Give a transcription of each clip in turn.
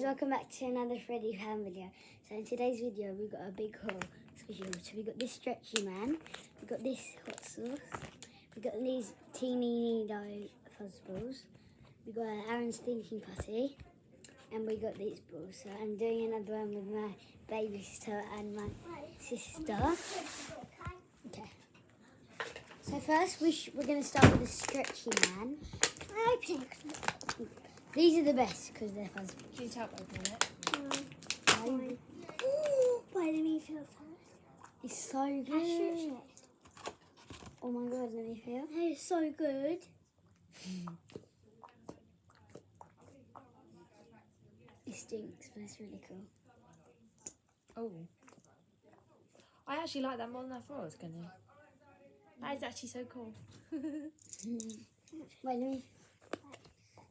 welcome back to another Freddy Fan video. So in today's video we've got a big haul. So we got this stretchy man, we got this hot sauce, we got these teeny Nido fuzzballs, we got an Aaron's thinking putty, and we got these balls. So I'm doing another one with my baby sister and my sister. Okay. So first we're going to start with the stretchy man. I think these are the best because they're fuzzy. Can you tell opening it? Why did me feel first? It's so good. Oh my god, let me feel. It's so good. It stinks, but it's really cool. Oh. I actually like that more than I thought I was going to. That is actually so cool. Wait, let me...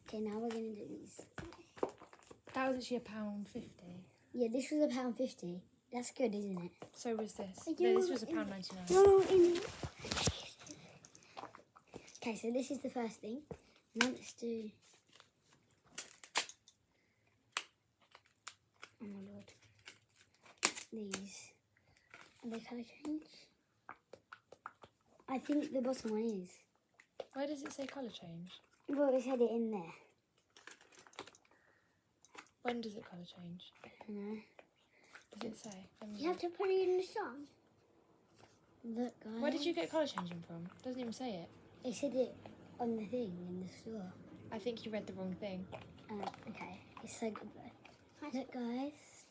Okay, now we're going to do these. That was actually £1.50. Yeah, this was £1.50. That's good, isn't it? So was this. No, this was £1.99. No, okay, so this is the first thing. Now let's do... Oh my lord. These. Are they colour change? I think the bottom one is. Where does it say colour change? Well, they said it in there. When does it colour change? I don't know. Does it say? You have to put it in the song. Look, guys. Where did you get colour changing from? It doesn't even say it. They said it on the thing in the store. I think you read the wrong thing. Okay. It's so good though. Look, guys.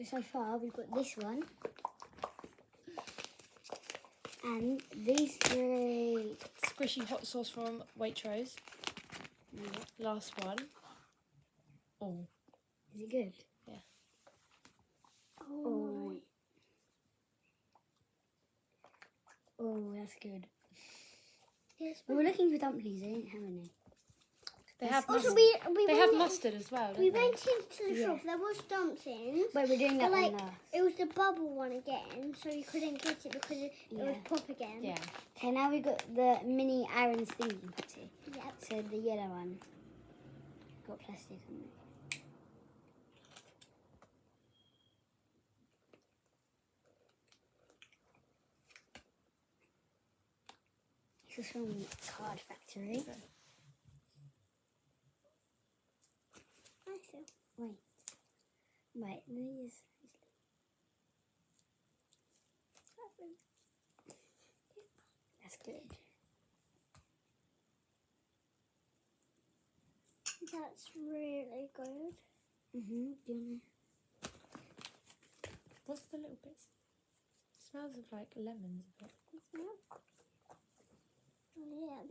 So far we've got this one. And these three. Squishy hot sauce from Waitrose. Yeah. Last one. Oh. Is it good? Yeah. Oh. Oh, that's good. Yes, we were looking for dumplings. They didn't have any. They have Also, mustard. we They have mustard as well. We Don't went into the shop. There was dumplings. Wait, we're doing that But, one last. it was the bubble one again, so you couldn't get it because it was pop again. Yeah. Okay, now we've got the mini Aaron's thinking putty. Yep. So the yellow one. Got plastic on it. This is from Card Factory. Okay. I see. Wait, these. That's good. That's really good. Do you wanna... What's the little bits? Smells of like lemons a bit. Yeah.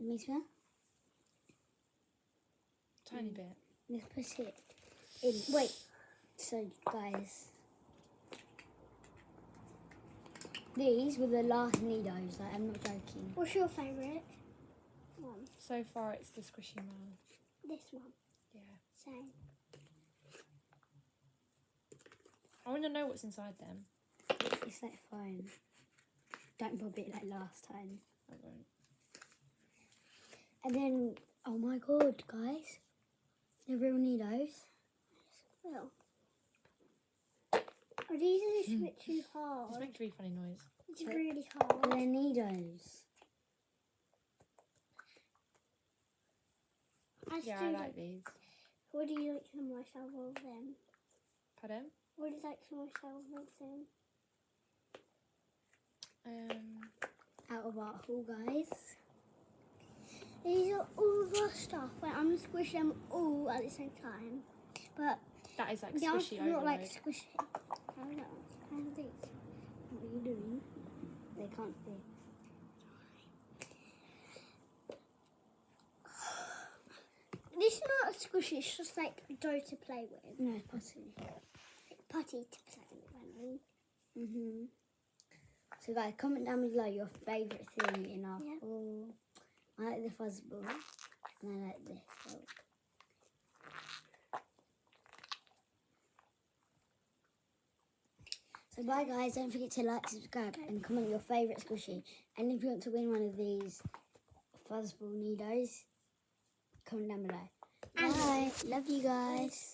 Let me smell. Tiny bit. Let's put it in. Wait. So, guys. These were the last Nidos. Like, I'm not joking. What's your favourite one? So far it's the squishy man. This one. Yeah. Same. I want to know what's inside them. It's like foam. Don't pop it like last time. I won't. And then, oh my god, guys. The real Nidos. Well. Oh, these are just a bit too hard. It's making a really funny noise. It's really hard. They're Nidos. Yeah, I like these. What do you like the most out of them? Pardon? What do you like the most out of them? Out of our haul, guys. These are all the stuff. Wait, I'm going to squish them all at the same time. But That is like they squishy are not overload. like squishy. How are these? What are you doing? They can't see. This is not squishy, it's just like dough to play with. No, it's putty. Like putty to play with, I mean. So guys, comment down below your favourite thing in our Yeah. haul. I like the fuzzball. And I like this. So bye guys, don't forget to like, subscribe and comment your favourite squishy. And if you want to win one of these fuzzball Nidos, comment down below. And Bye. Love you guys.